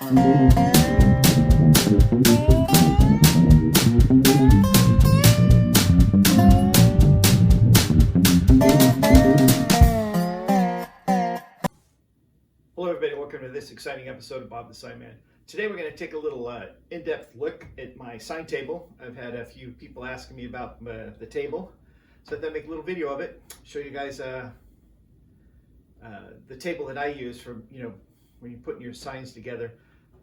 Hello everybody, welcome to this exciting episode of Bob the Sign Man. Today we're going to take a little in-depth look at my sign table. I've had a few people asking me about the table, so I thought I'd make a little video of it, show you guys the table that I use for, when you're putting your signs together.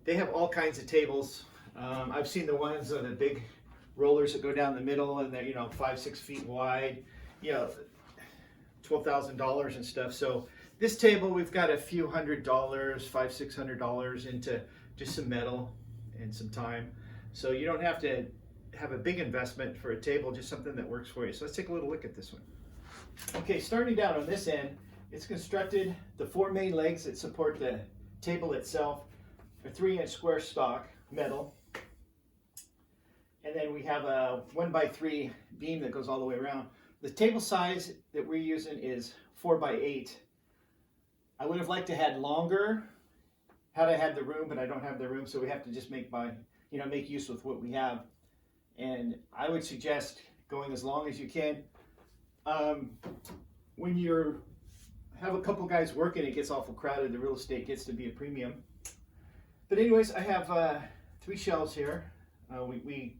They have all kinds of tables. I've seen the ones with the big rollers that go down the middle and they're 5-6 feet wide, $12,000 and stuff. So this table, we've got a few $100, $500-600 into just some metal and some time. So you don't have to have a big investment for a table, just something that works for you. So let's take a little look at this one. Okay, starting down on this end, it's constructed, the 4 main legs that support the table itself are 3-inch square stock metal. And then we have a 1x3 beam that goes all the way around. The table size that we're using is 4x8. I would have liked to had longer had I had the room, but I don't have the room, so we have to just make use with what we have. And I would suggest going as long as you can. When you have a couple guys working, it gets awful crowded. The real estate gets to be a premium. But anyways, I have 3 shelves here. We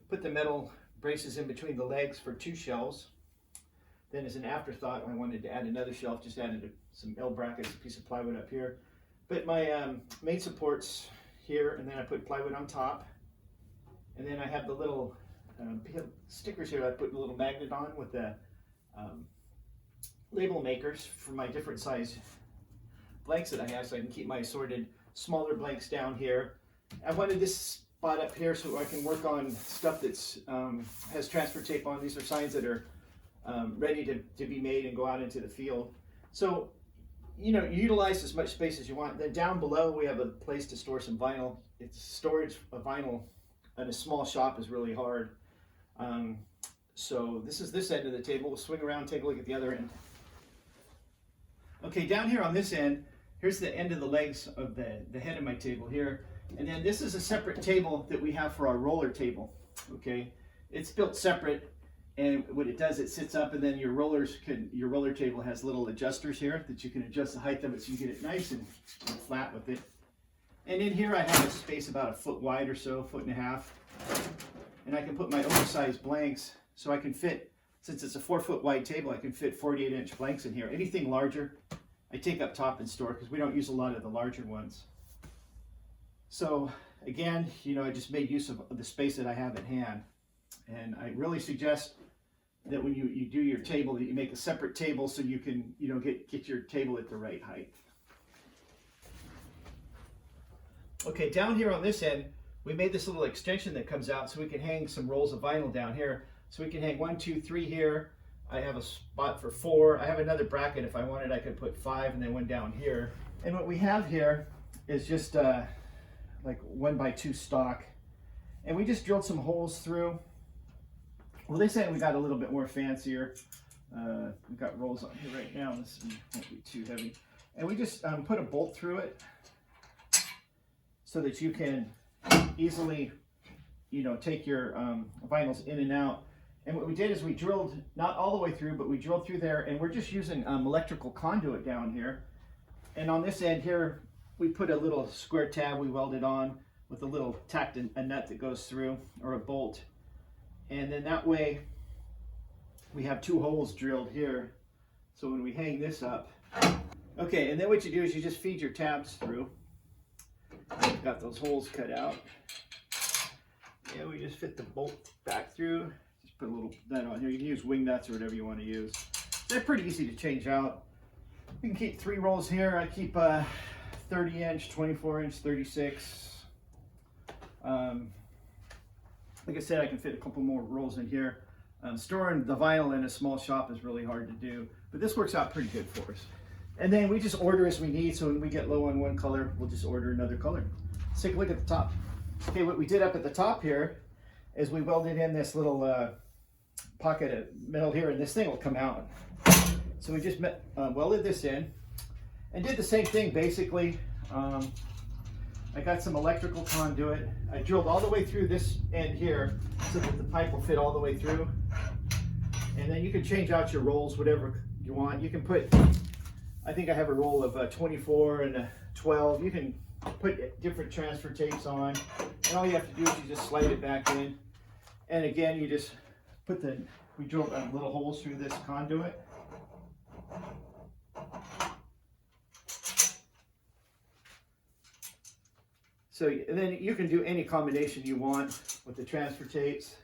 put the metal braces in between the legs for 2 shelves. Then as an afterthought, I wanted to add another shelf, just added some L brackets, a piece of plywood up here. But my main supports here, and then I put plywood on top. And then I have the little stickers here I put a little magnet on with the label makers for my different size blanks that I have, so I can keep my assorted smaller blanks down here. I wanted this spot up here so I can work on stuff that's has transfer tape on. These are signs that are ready to be made and go out into the field. So, you utilize as much space as you want. Then down below we have a place to store some vinyl. It's storage of vinyl in a small shop is really hard. So this is this end of the table. We'll swing around, take a look at the other end. Okay, down here on this end, here's the end of the legs of the head of my table here. And then this is a separate table that we have for our roller table. Okay, it's built separate. And what it does, it sits up, and then your roller table has little adjusters here that you can adjust the height of it so you get it nice and flat with it. And in here I have a space about 1 foot wide or so, 1.5 feet. And I can put my oversized blanks, so I can fit, since it's a 4 foot wide table, I can fit 48-inch blanks in here. Anything larger, I take up top and store because we don't use a lot of the larger ones. So again, I just made use of the space that I have at hand. And I really suggest that when you do your table, that you make a separate table so you can, get your table at the right height. Okay, down here on this end, we made this little extension that comes out so we can hang some rolls of vinyl down here. So we can hang 1, 2, 3 here. I have a spot for 4. I have another bracket. If I wanted, I could put 5 and then 1 down here. And what we have here is just like 1x2 stock. And we just drilled some holes through. Well, they say we got a little bit more fancier. We've got rolls on here right now. This won't be too heavy. And we just put a bolt through it so that you can easily, take your vinyls in and out. And what we did is we drilled, not all the way through, but we drilled through there, and we're just using electrical conduit down here. And on this end here, we put a little square tab we welded on with a little tacked a nut that goes through, or a bolt. And then that way we have 2 holes drilled here. So when we hang this up, okay, and then what you do is you just feed your tabs through. You've got those holes cut out. Yeah, we just fit the bolt back through. Just put a little nut on here. You can use wing nuts or whatever you want to use. They're pretty easy to change out. You can keep 3 rolls here. I keep 30-inch, 24-inch, 36. Like I said, I can fit a couple more rolls in here. Storing the vinyl in a small shop is really hard to do, but this works out pretty good for us. And then we just order as we need, so when we get low on one color, we'll just order another color. Let's take a look at the top. Okay, what we did up at the top here is we welded in this little pocket of metal here, and this thing will come out. So we just welded this in and did the same thing basically. I got some electrical conduit. I drilled all the way through this end here so that the pipe will fit all the way through. And then you can change out your rolls, whatever you want. You can put, I think I have a roll of 24 and a 12. You can put different transfer tapes on. And all you have to do is you just slide it back in. And again, you just put we drilled little holes through this conduit. So and then you can do any combination you want with the transfer tapes.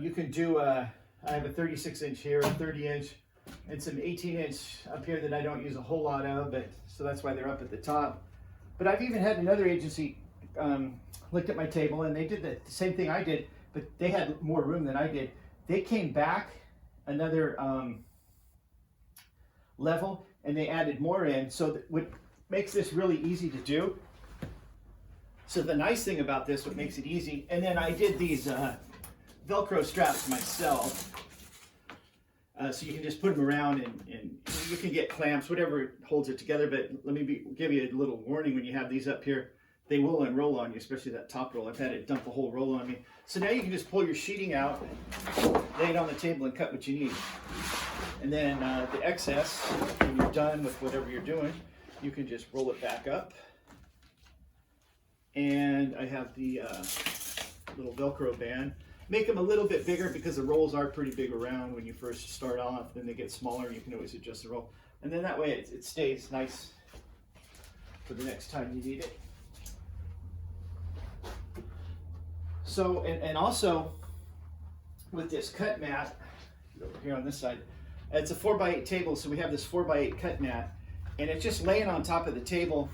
You can do, I have a 36-inch here, a 30-inch, and some 18-inch up here that I don't use a whole lot of, but so that's why they're up at the top. But I've even had another agency looked at my table, and they did the same thing I did, but they had more room than I did. They came back another level, and they added more in, so that what makes this really easy to do. So the nice thing about this, what makes it easy, and then I did these Velcro straps myself. So you can just put them around and you can get clamps, whatever holds it together. But let me give you a little warning when you have these up here. They will unroll on you, especially that top roll. I've had it dump a whole roll on me. So now you can just pull your sheeting out, lay it on the table and cut what you need. And then the excess, when you're done with whatever you're doing, you can just roll it back up. And I have the little Velcro band. Make them a little bit bigger because the rolls are pretty big around when you first start off. Then they get smaller and you can always adjust the roll. And then that way it stays nice for the next time you need it. So, and also with this cut mat, over here on this side, it's a 4x8 table, so we have this 4x8 cut mat, and it's just laying on top of the table,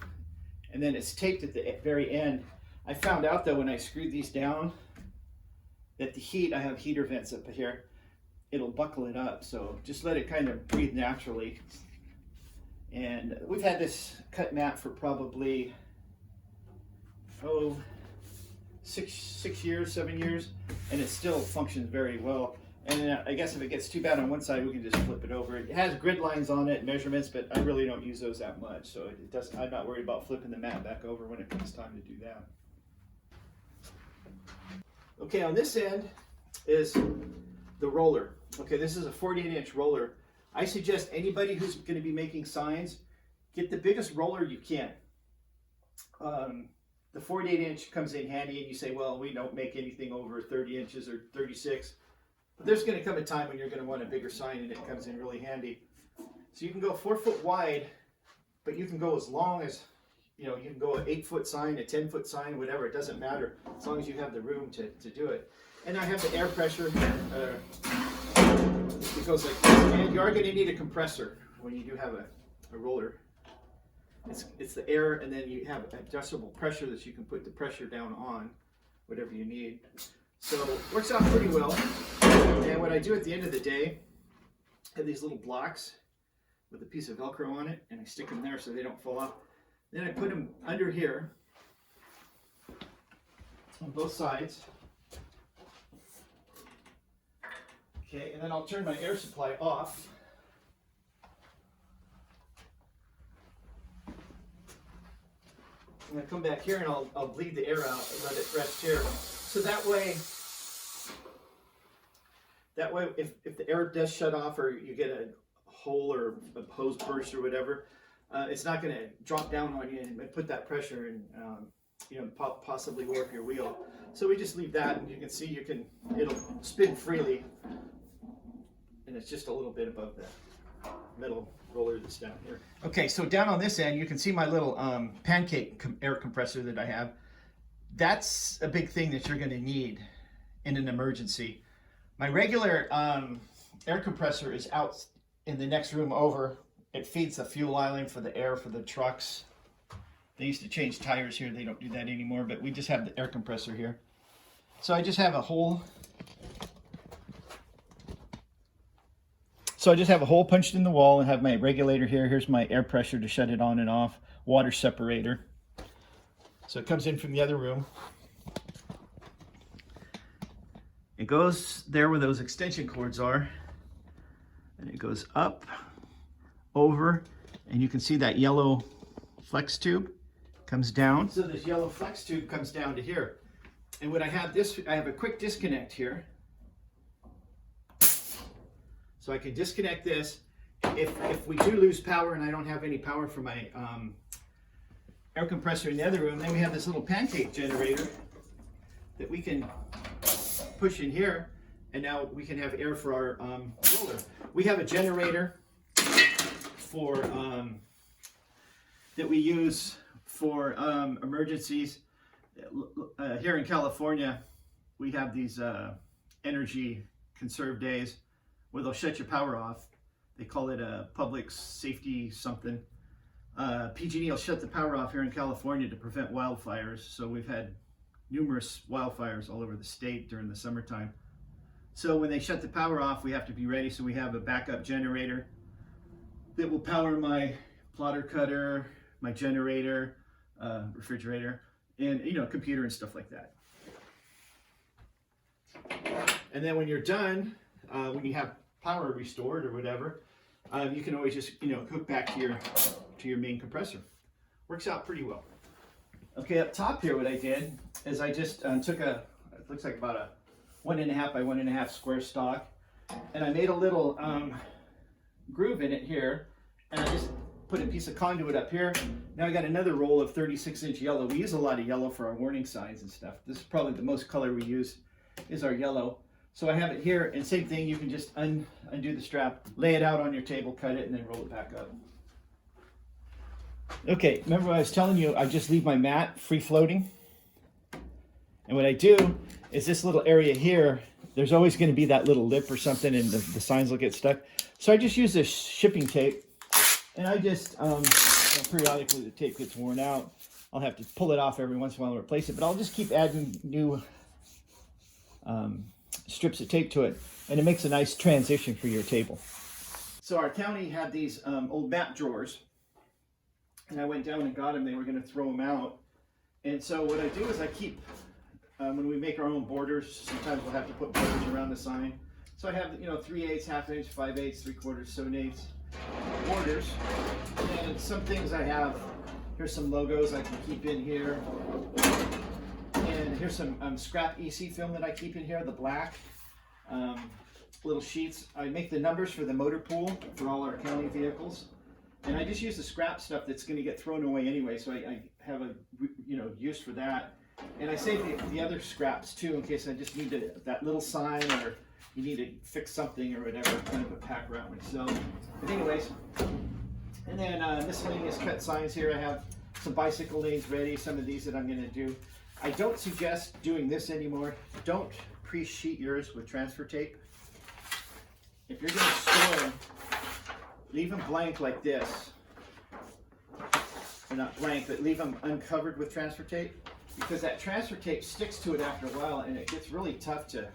and then it's taped at the very end. I found out though when I screwed these down that the heat, I have heater vents up here, it'll buckle it up, so just let it kind of breathe naturally. And we've had this cut mat for probably, 6 years, 7 years, and it still functions very well. And I guess if it gets too bad on one side, we can just flip it over. It has grid lines on it, measurements, but I really don't use those that much. So it doesn't, I'm not worried about flipping the mat back over when it comes time to do that. Okay, on this end is the roller. Okay, this is a 48-inch roller. I suggest anybody who's going to be making signs, get the biggest roller you can. The 48-inch comes in handy, and you say, well, we don't make anything over 30 inches or 36. But there's going to come a time when you're going to want a bigger sign, and it comes in really handy. So you can go 4 foot wide, but you can go as long as, you know, you can go an 8-foot sign, a 10-foot sign, whatever. It doesn't matter as long as you have the room to do it. And I have the air pressure. It goes like this. And you are going to need a compressor when you do have a roller. It's the air, and then you have adjustable pressure that you can put the pressure down on, whatever you need. So it works out pretty well. And what I do at the end of the day, I have these little blocks with a piece of Velcro on it, and I stick them there so they don't fall off. Then I put them under here on both sides. Okay, and then I'll turn my air supply off. I'm going to come back here and I'll bleed the air out and let it rest here. So that way if the air does shut off or you get a hole or a hose burst or whatever, it's not going to drop down on you and put that pressure and you know, possibly warp your wheel. So we just leave that, and you can see it'll spin freely, and it's just a little bit above the metal roller that's down here. Okay, so down on this end, you can see my little pancake air compressor that I have. That's a big thing that you're going to need in an emergency. My regular air compressor is out in the next room over. It feeds the fuel island for the air for the trucks. They used to change tires here. They don't do that anymore, but we just have the air compressor here. So I just have a hole. So I just have a hole punched in the wall and have my regulator here. Here's my air pressure to shut it on and off. Water separator. So it comes in from the other room. It goes there where those extension cords are. And it goes up, over, and you can see that yellow flex tube. comes down. So this yellow flex tube comes down to here. And when I have this, I have a quick disconnect here. So I can disconnect this. If we do lose power and I don't have any power for my air compressor in the other room, then we have this little pancake generator that we can push in here, and now we can have air for our roller. We have a generator for that we use for emergencies. Here in California, we have these energy conserve days where they'll shut your power off. They call it a public safety something. PG&E will shut the power off here in California to prevent wildfires. So we've had numerous wildfires all over the state during the summertime. So when they shut the power off, we have to be ready. So we have a backup generator that will power my plotter cutter, my generator, refrigerator, and computer and stuff like that. And then when you're done, when you have power restored or whatever, you can always just hook back to your main compressor. Works out pretty well. Okay, up top here, what I did is I just took it looks like about a 1.5 by 1.5 square stock, and I made a little groove in it here, and I just put a piece of conduit up here. Now I got another roll of 36-inch yellow. We use a lot of yellow for our warning signs and stuff. This is probably the most color we use is our yellow. So I have it here, and same thing, you can just undo the strap, lay it out on your table, cut it, and then roll it back up. Okay, remember what I was telling you, I just leave my mat free floating. And what I do is this little area here, there's always going to be that little lip or something, and the signs will get stuck. So I just use this shipping tape, and I just, periodically the tape gets worn out. I'll have to pull it off every once in a while and replace it, but I'll just keep adding new strips of tape to it, and it makes a nice transition for your table. So our county had these old map drawers, and I went down and got them. They were going to throw them out, and so what I do is I keep, when we make our own borders, sometimes we'll have to put borders around the sign. So I have 3/8, 1/2 inch, 5/8, 3/4, 7/8 borders, and some things I have. Here's some logos I can keep in here. And here's some scrap EC film that I keep in here, the black little sheets. I make the numbers for the motor pool for all our county vehicles, and I just use the scrap stuff that's going to get thrown away anyway. So I have a use for that, and I save the other scraps too in case I just need that little sign, or you need to fix something or whatever, kind of a pack rat myself. But anyways, and then miscellaneous cut signs here. I have some bicycle lanes ready. Some of these that I'm going to do. I don't suggest doing this anymore. Don't pre-sheet yours with transfer tape. If you're going to store them, leave them blank like this. Or not blank, but leave them uncovered with transfer tape, because that transfer tape sticks to it after a while, and it gets really tough to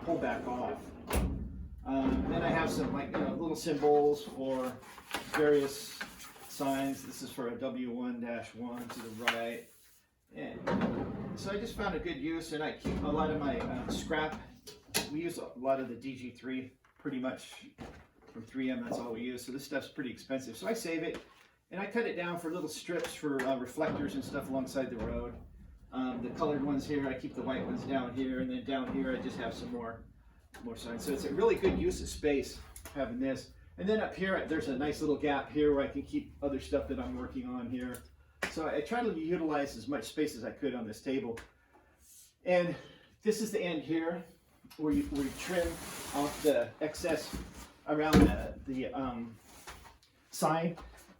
pull back off. Then I have some little symbols for various signs. This is for a W1-1 to the right. And so I just found a good use, and I keep a lot of my scrap. We use a lot of the DG3, pretty much from 3M, that's all we use. So this stuff's pretty expensive. So I save it, and I cut it down for little strips for reflectors and stuff alongside the road. The colored ones here, I keep the white ones down here, and then down here I just have some more signs. So it's a really good use of space having this. And then up here, there's a nice little gap here where I can keep other stuff that I'm working on here. So I try to utilize as much space as I could on this table. And this is the end here where you trim off the excess around the sign.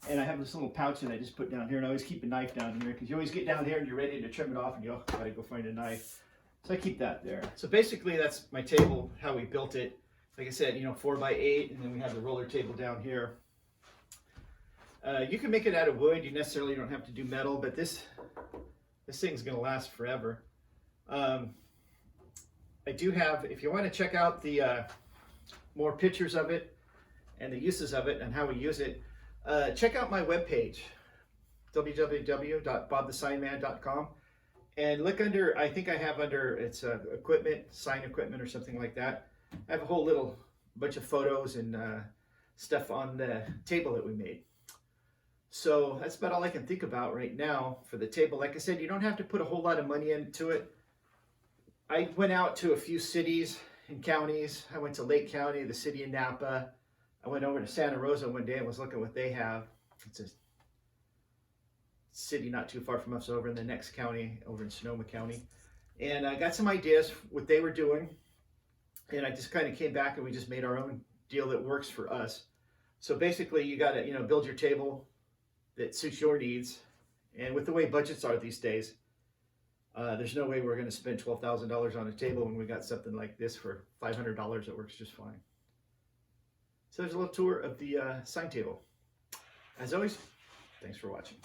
And I have this little pouch that I just put down here, and I always keep a knife down here, because you always get down here and you're ready to trim it off and you gotta go find a knife. So I keep that there. So basically that's my table, how we built it. Like I said, 4x8, and then we have the roller table down here. You can make it out of wood. You necessarily don't have to do metal, but this thing's going to last forever. I do have, if you want to check out the more pictures of it and the uses of it and how we use it, check out my webpage, www.bobthesignman.com, and look under, I think I have under, it's equipment, sign equipment or something like that. I have a whole little bunch of photos and stuff on the table that we made. So that's about all I can think about right now for the table. Like I said, you don't have to put a whole lot of money into it. I went out to a few cities and counties. I went to Lake County, the city of Napa. I went over to Santa Rosa one day and was looking what they have. It's a city not too far from us over in the next county, over in Sonoma County. And I got some ideas what they were doing. And I just kind of came back and we just made our own deal that works for us. So basically you got to, build your table that suits your needs. And with the way budgets are these days, there's no way we're going to spend $12,000 on a table when we got something like this for $500 that works just fine. So there's a little tour of the sign table. As always, thanks for watching.